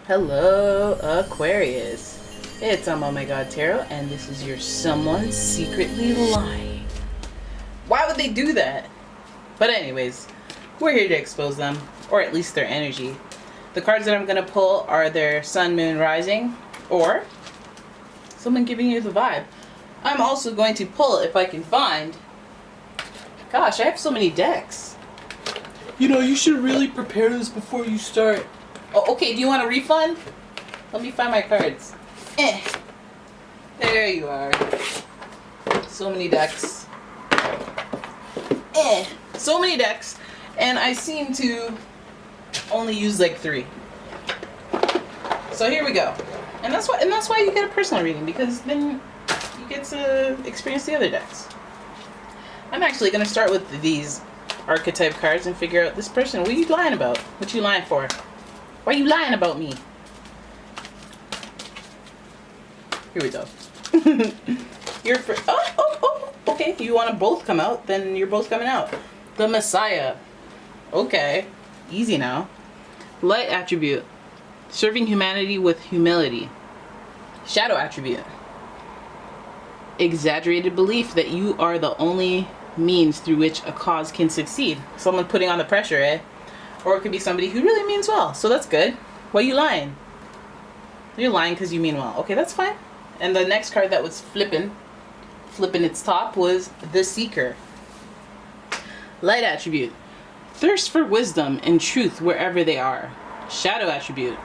Hello, Aquarius. It's umomgtarot, and this is your someone secretly lying. Why would they do that? But anyways, we're here to expose them, or at least their energy. The cards that I'm going to pull are their sun, moon, rising, or someone giving you the vibe. I'm also going to pull, if I can find... Gosh, I have so many decks. You know, you should really prepare this before you start. Oh, okay, do you want a refund? Let me find my cards. There you are. So many decks. So many decks. And I seem to only use like 3. So here we go. And that's why you get a personal reading, because then you get to experience the other decks. I'm actually gonna start with these archetype cards and figure out this person. What are you lying about? What you lying for? Why are you lying about me? Here we go. You're for okay. You want to both come out? Then you're both coming out. The Messiah. Okay, easy now. Light attribute. Serving humanity with humility. Shadow attribute. Exaggerated belief that you are the only means through which a cause can succeed. Someone putting on the pressure, eh? Or it could be somebody who really means well. So that's good. Why are you lying? You're lying because you mean well. Okay, that's fine. And the next card that was flipping its top was the Seeker. Light attribute. Thirst for wisdom and truth wherever they are. Shadow attribute.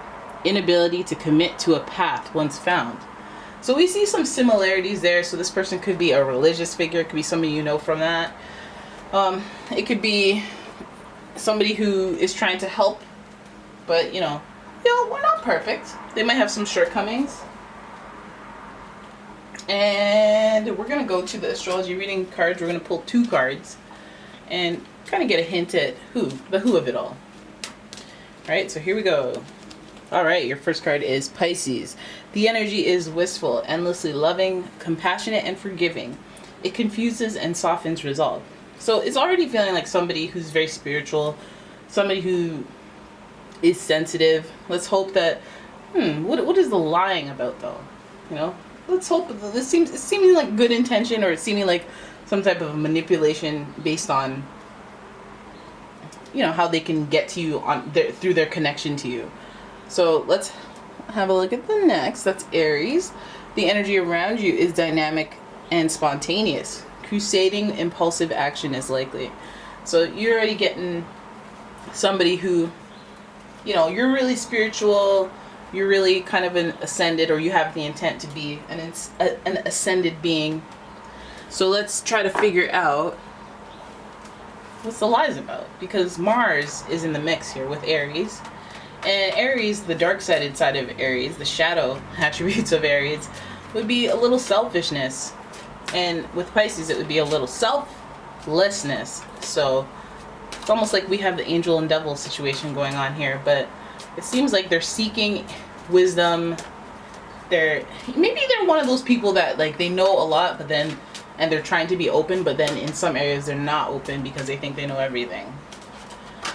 Inability to commit to a path once found. So we see some similarities there. So this person could be a religious figure. It could be somebody you know from that. It could be somebody who is trying to help, but you know, we're not perfect. They might have some shortcomings. And we're gonna go to the astrology reading cards. We're gonna pull 2 cards and kind of get a hint at the who of it all. All right, so here we go. All right, your first card is Pisces. The energy is wistful, endlessly loving, compassionate, and forgiving. It confuses and softens resolve. So it's already feeling like somebody who's very spiritual, somebody who is sensitive. Let's hope that, what is the lying about though? You know, let's hope that it's seeming like good intention, or it's seeming like some type of manipulation based on, you know, how they can get to you through their connection to you. So let's have a look at the next. That's Aries. The energy around you is dynamic and spontaneous. Crusading impulsive action is likely. So you're already getting somebody who, you know, you're really spiritual, you're really kind of an ascended, or you have the intent to be an ascended being. So let's try to figure out what's the lies about, because Mars is in the mix here with Aries. And Aries, the dark-sided side of Aries, the shadow attributes of Aries, would be a little selfishness. And with Pisces, it would be a little selflessness. So it's almost like we have the angel and devil situation going on here. But it seems like they're seeking wisdom. Maybe they're one of those people that like they know a lot, but then and they're trying to be open, but then in some areas they're not open because they think they know everything.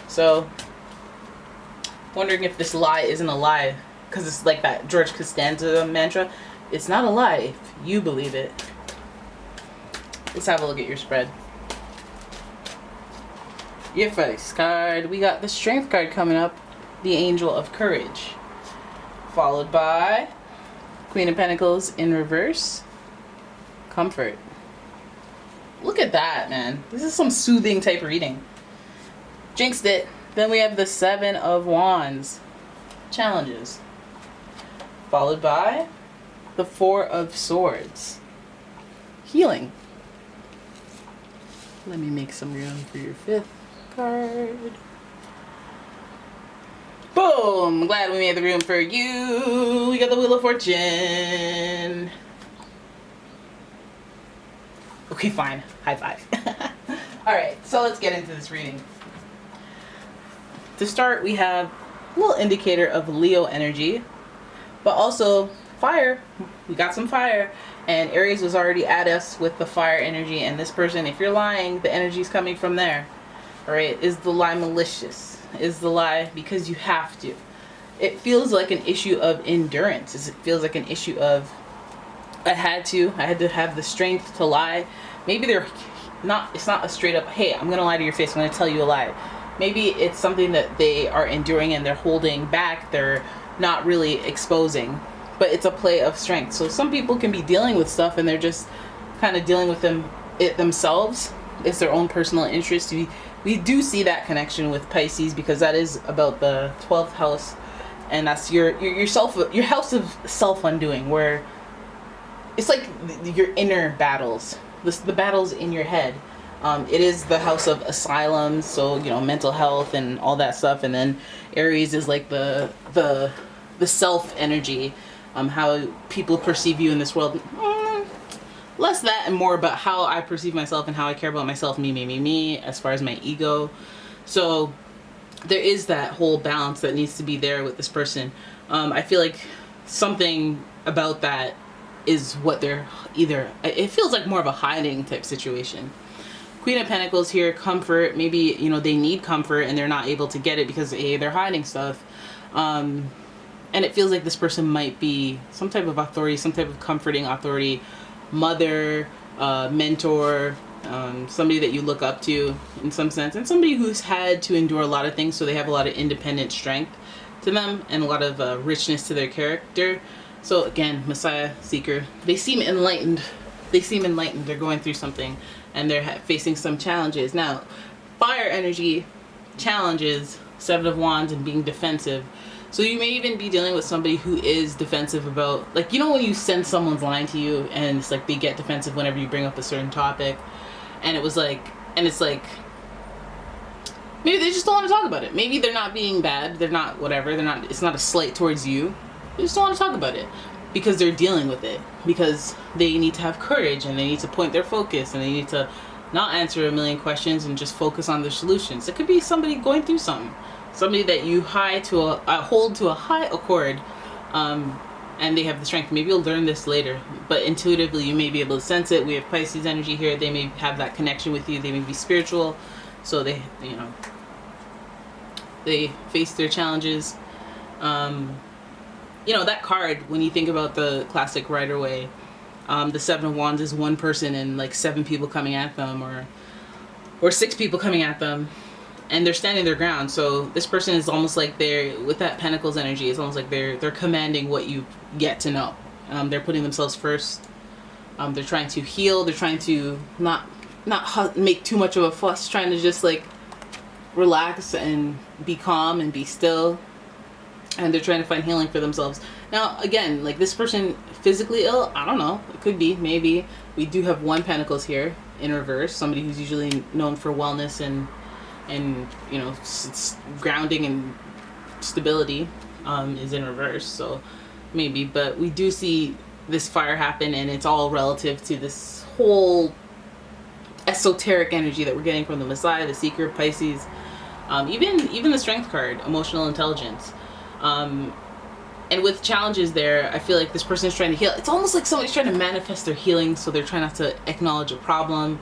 So wondering if this lie isn't a lie, because it's like that George Costanza mantra. It's not a lie if you believe it. Let's have a look at your spread. Your first card, we got the Strength card coming up, the Angel of Courage, followed by Queen of Pentacles in reverse, Comfort. Look at that, man. This is some soothing type of reading. Jinxed it. Then we have the 7 of Wands, Challenges, followed by the 4 of Swords, Healing. Let me make some room for your 5th card. Boom! Glad we made the room for you. We got the Wheel of Fortune. Okay, fine. High five. Alright, so let's get into this reading. To start, we have a little indicator of Leo energy, but also fire. We got some fire. And Aries was already at us with the fire energy. And this person, if you're lying, the energy is coming from there. All right? Is the lie malicious? Is the lie because you have to? it feels like an issue of endurance. It feels like an issue of I had to have the strength to lie. Maybe it's not a straight up, hey, I'm gonna lie to your face, I'm gonna tell you a lie. Maybe it's something that they are enduring and they're holding back, they're not really exposing, but it's a play of strength. So some people can be dealing with stuff and they're just kind of dealing with it themselves. It's their own personal interest. We do see that connection with Pisces, because that is about the 12th house, and that's your house of self-undoing, where it's like your inner battles, the battles in your head. It is the house of asylums, so mental health and all that stuff. And then Aries is like the self energy, how people perceive you in this world. Less that and more about how I perceive myself and how I care about myself, me, as far as my ego. So there is that whole balance that needs to be there with this person. I feel like something about that is what they're it feels like more of a hiding type situation. Queen of Pentacles here, comfort. Maybe, they need comfort and they're not able to get it because they're hiding stuff. And it feels like this person might be some type of authority, some type of comforting authority, mother, mentor, somebody that you look up to in some sense, and somebody who's had to endure a lot of things, so they have a lot of independent strength to them and a lot of richness to their character. So again, Messiah, seeker, they seem enlightened. They're going through something and they're facing some challenges. Now, fire energy challenges, 7 of Wands, and being defensive. So you may even be dealing with somebody who is defensive about, like, when you sense someone's lying to you and it's like they get defensive whenever you bring up a certain topic, and it's like maybe they just don't want to talk about it. Maybe they're not being bad, they're not whatever, it's not a slight towards you. They just don't want to talk about it because they're dealing with it, because they need to have courage and they need to point their focus and they need to not answer a million questions and just focus on their solutions. It could be somebody going through something. Somebody that you hold to a high accord, and they have the strength. Maybe you'll learn this later, but intuitively you may be able to sense it. We have Pisces energy here. They may have that connection with you. They may be spiritual, so they face their challenges. That card, when you think about the classic Rider-Waite, the 7 of Wands is one person and like 7 people coming at them, or 6 people coming at them. And they're standing their ground. So this person is almost like with that Pentacles energy, it's almost like they're commanding what you get to know. They're putting themselves first. They're trying to heal. They're trying to not make too much of a fuss, trying to just like relax and be calm and be still. And they're trying to find healing for themselves. Now, again, like this person physically ill, I don't know. It could be, maybe. We do have 1 Pentacles here in reverse. Somebody who's usually known for wellness and grounding and stability is in reverse, so maybe. But we do see this fire happen, and it's all relative to this whole esoteric energy that we're getting from the Messiah, the Seeker, Pisces, even the Strength card, emotional intelligence. And with challenges there, I feel like this person is trying to heal. It's almost like somebody's trying to manifest their healing, so they're trying not to acknowledge a problem.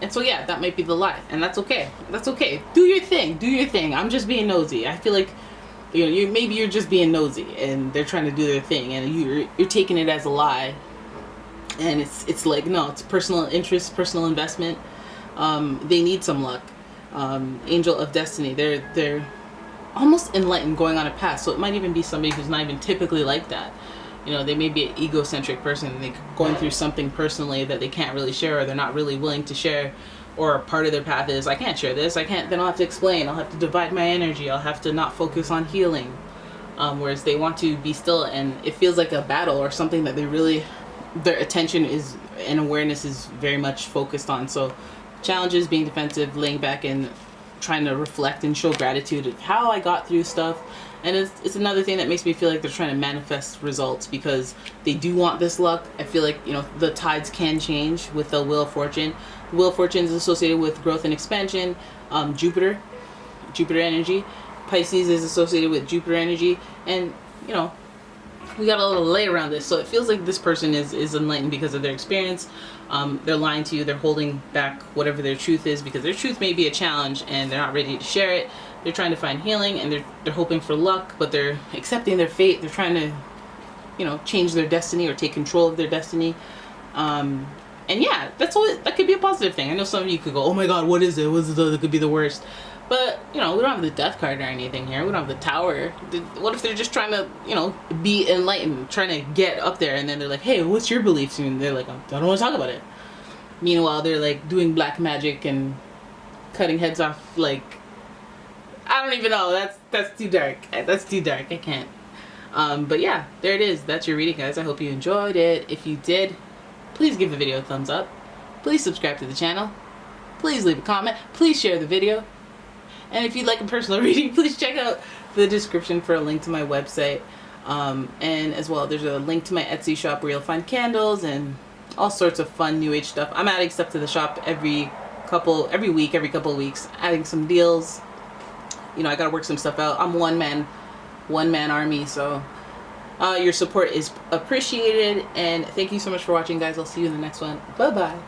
And so yeah, that might be the lie, and that's okay. That's okay. Do your thing. I'm just being nosy. I feel like maybe you're just being nosy, and they're trying to do their thing, and you're taking it as a lie. And it's like, no, it's personal interest, personal investment. They need some luck. Angel of Destiny. They're almost enlightened, going on a path. So it might even be somebody who's not even typically like that. They may be an egocentric person. They're going through something personally that they can't really share, or they're not really willing to share, or part of their path is, I can't share this. Then I'll have to explain. I'll have to divide my energy. I'll have to not focus on healing. Whereas they want to be still, and it feels like a battle or something that their attention is and awareness is very much focused on. So challenges, being defensive, laying back and trying to reflect and show gratitude of how I got through stuff. And it's another thing that makes me feel like they're trying to manifest results, because they do want this luck. I feel like, the tides can change with the Wheel of Fortune. The Wheel of Fortune is associated with growth and expansion. Jupiter energy. Pisces is associated with Jupiter energy. And, we got a little lay around this. So it feels like this person is enlightened because of their experience. They're lying to you. They're holding back whatever their truth is, because their truth may be a challenge and they're not ready to share it. They're trying to find healing, and they're hoping for luck, but they're accepting their fate. They're trying to, you know, change their destiny or take control of their destiny. And yeah, that's all. That could be a positive thing. I know some of you could go, "Oh my God, what is it? What's it? That could be the worst." But you know, we don't have the Death card or anything here. We don't have the Tower. What if they're just trying to, you know, be enlightened, trying to get up there, and then they're like, "Hey, what's your beliefs?" And they're like, "I don't want to talk about it." Meanwhile, they're like doing black magic and cutting heads off. Like, I don't even know. That's too dark. That's too dark. I can't. But yeah, there it is. That's your reading, guys. I hope you enjoyed it. If you did, please give the video a thumbs up. Please subscribe to the channel. Please leave a comment. Please share the video. And if you'd like a personal reading, please check out the description for a link to my website. And as well, there's a link to my Etsy shop where you'll find candles and all sorts of fun New Age stuff. I'm adding stuff to the shop every couple of weeks, adding some deals. You know, I gotta work some stuff out. I'm one man army, so your support is appreciated, and thank you so much for watching, guys. I'll see you in the next one. Bye bye.